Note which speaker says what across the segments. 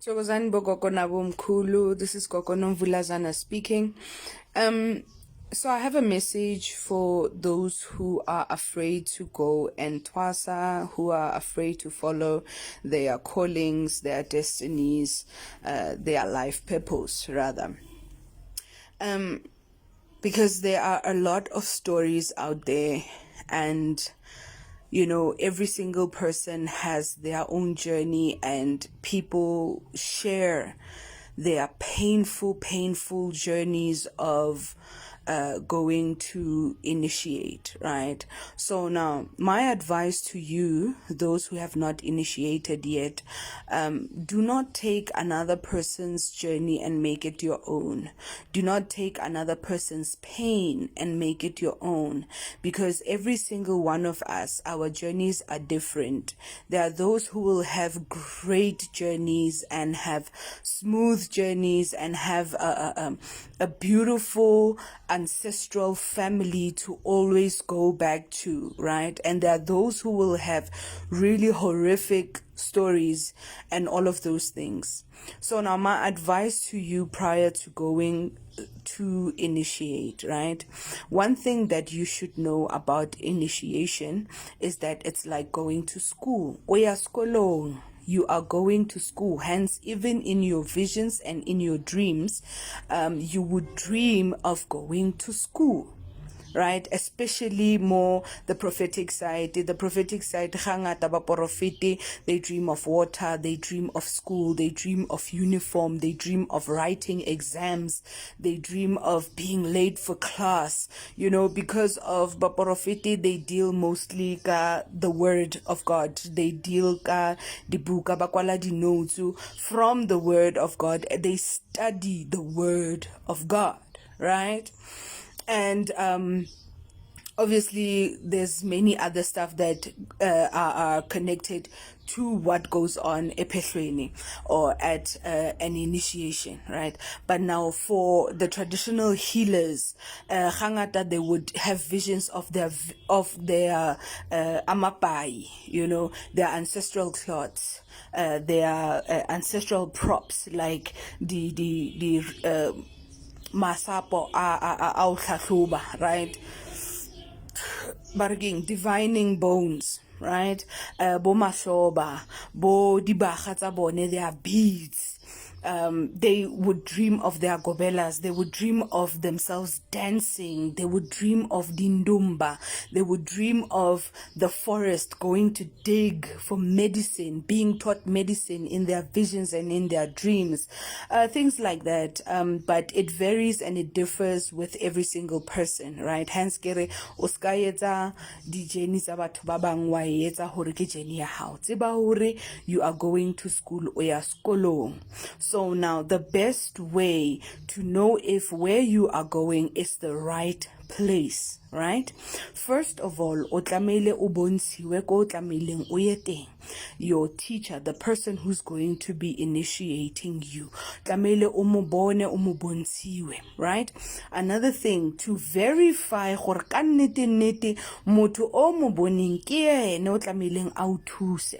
Speaker 1: Thokozani bo Gogo nabo mkhulu. This is Gogo Nomvulazana speaking. So I have a message for those who are afraid to go and thwasa, who are afraid to follow their callings, their destinies, their life purpose rather. Because there are a lot of stories out there, and every single person has their own journey, and people share their painful journeys of going to initiate, right? So now, my advice to you, those who have not initiated yet, do not take another person's journey and make it your own. Do not take another person's pain and make it your own, because every single one of us, our journeys are different. There are those who will have great journeys and have smooth journeys and have a beautiful ancestral family to always go back to, right? And there are those who will have really horrific stories and all of those things. So now my advice to you prior to going to initiate, right? One thing that you should know about initiation is that it's like going to school. Oya skolong. You are going to school. Hence, even in your visions and in your dreams, you would dream of going to school, right? Especially more the prophetic side. The prophetic side, they dream of water, they dream of school, they dream of uniform, they dream of writing exams, they dream of being late for class. Because of Baporofiti, they deal mostly the word of God. They deal the book bakwala di notes from the word of God. They study the word of God, right? And obviously there's many other stuff that are connected to what goes on ephehlweni or at an initiation, right? But now for the traditional healers, hangata, they would have visions of their amapai, their ancestral cloths, their ancestral props, like the masapo a right? Barging, divining bones, right? Bo mashoba, bo dibaga tsa bone, their beads. They would dream of their gobelas. They would dream of themselves dancing. They would dream of dindumba. They would dream of the forest, going to dig for medicine, being taught medicine in their visions and in their dreams, things like that. But it varies and it differs with every single person, right? Hence, kere oska etsa di journey tsa batho ba bang wa etsa hore ke journey ya hao. Tseba hore you are going to school o ya sekolong. So now the best way to know if where you are going is the right place, right? First of all, o tlamehile o bontshiwe ko o tlameileng o ye teng. Your teacher, the person who's going to be initiating you, tlamehile o mo bone, o mo bontshiwe, right? Another thing, to verify gore ka nnete motho o mo boneng ke ene o tlameileng a o thuse.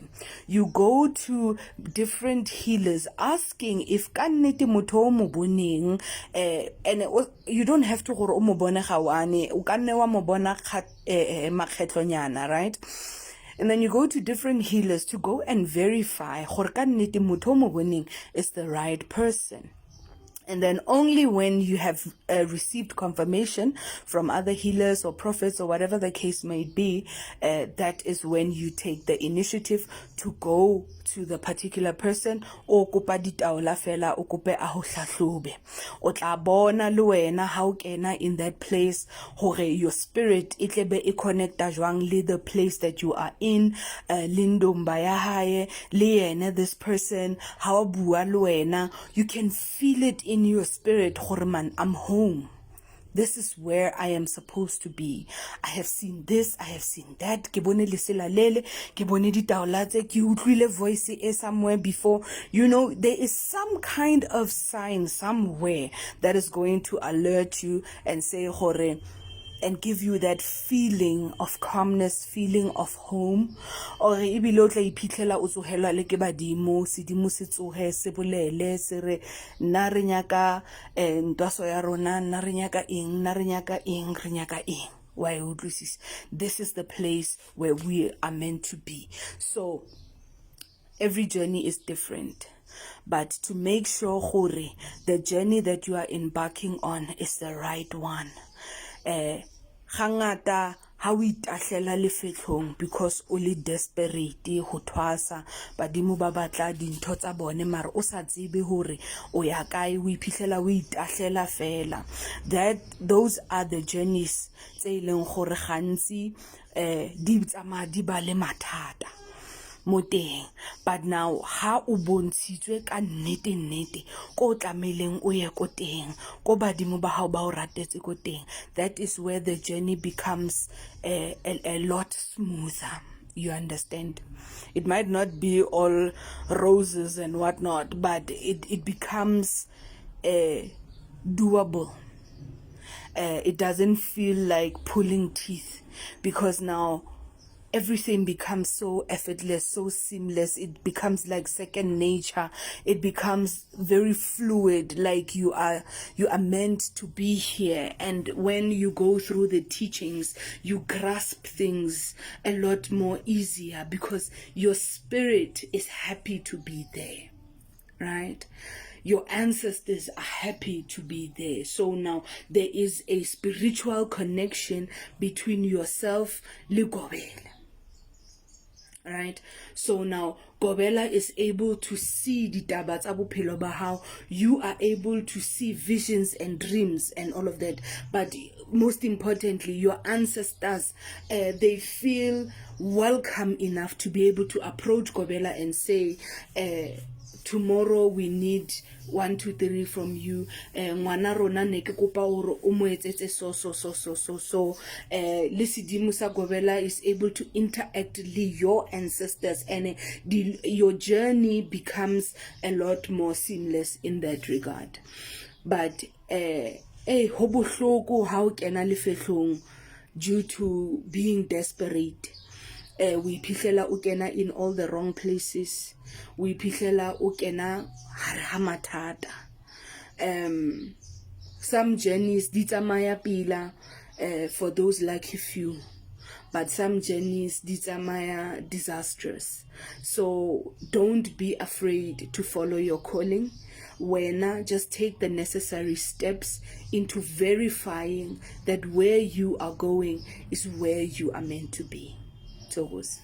Speaker 1: You go to different healers asking if ka nnete motho o mo boneng, and you don't have to gore o mo bone gawane, o ka nne wa mo bona makgetlonyana, right? And then you go to different healers to go and verify gore ka nnete motho o mo boneng is the right person. And then only when you have received confirmation from other healers or prophets or whatever the case may be, that is when you take the initiative to go to the particular person. O kopa ditaola fela, o kope a ho hlahlobe. O tla bona le wena ha o kena in that place hore your spirit e tlebe e connecta jwang le the place that you are in, lindomba ya hae le yena, this person ha o bua le wena, you can feel it in your spirit, man, I'm home. This is where I am supposed to be. I have seen this, I have seen that. Ke bone lesela lele, ke bone ditaola tse, ke utlwile voice e somewhere before. There is some kind of sign somewhere that is going to alert you and say, hore, and give you that feeling of calmness, feeling of home. Or ebile o tla iphitlhela o tsogelwa le ke badimo, sedimo se tsoge se bolele se re nna re nyaka ntwaso ya rona, nna re nyaka eng, nna re nyaka eng, re nyaka eng. Why utlwisisa? This is the place where we are meant to be. So every journey is different, but to make sure gore the journey that you are embarking on is the right one. Hangata ha o itahlela lefetlhong because o le desperate go thwasa badimo ba batla dintho tsa bone mara o sa tsebe hore o ya kae, o iphitlhela o itahlela fela. Those are the journeys tse ileng gore gantsi di tsamaya di ba le mathata mo teng. But now ha o bontshitswe ka nnete ko tlameleng o ye ko teng, ko badimo ba hao ba o ratetse ko teng, that is where the journey becomes a lot smoother. You understand? It might not be all roses and whatnot, but it becomes doable. It doesn't feel like pulling teeth, because now everything becomes so effortless, so seamless. It becomes like second nature. It becomes very fluid, like you are meant to be here. And when you go through the teachings, you grasp things a lot more easier because your spirit is happy to be there, right? Your ancestors are happy to be there. So now there is a spiritual connection between yourself and Gobela. Right? So now Gobela is able to see the tabat abu peloba, how you are able to see visions and dreams and all of that. But most importantly, your ancestors, they feel welcome enough to be able to approach Gobela and say, tomorrow we need 1 2 3 from you. Ngwana rona ne ke kopa hore o mo etsetse so le sedimo sa Gobela is able to interact with your ancestors, and your journey becomes a lot more seamless in that regard. But ho bohloko ha o kena lefehlong due to being desperate. We iphitlhela o kena in all the wrong places. We iphitlhela o kena hare ha mathata. Some journeys di tsamaya pila for those lucky few, but some journeys di tsamaya disastrous. So don't be afraid to follow your calling. Wena, just take the necessary steps into verifying that where you are going is where you are meant to be. Togus.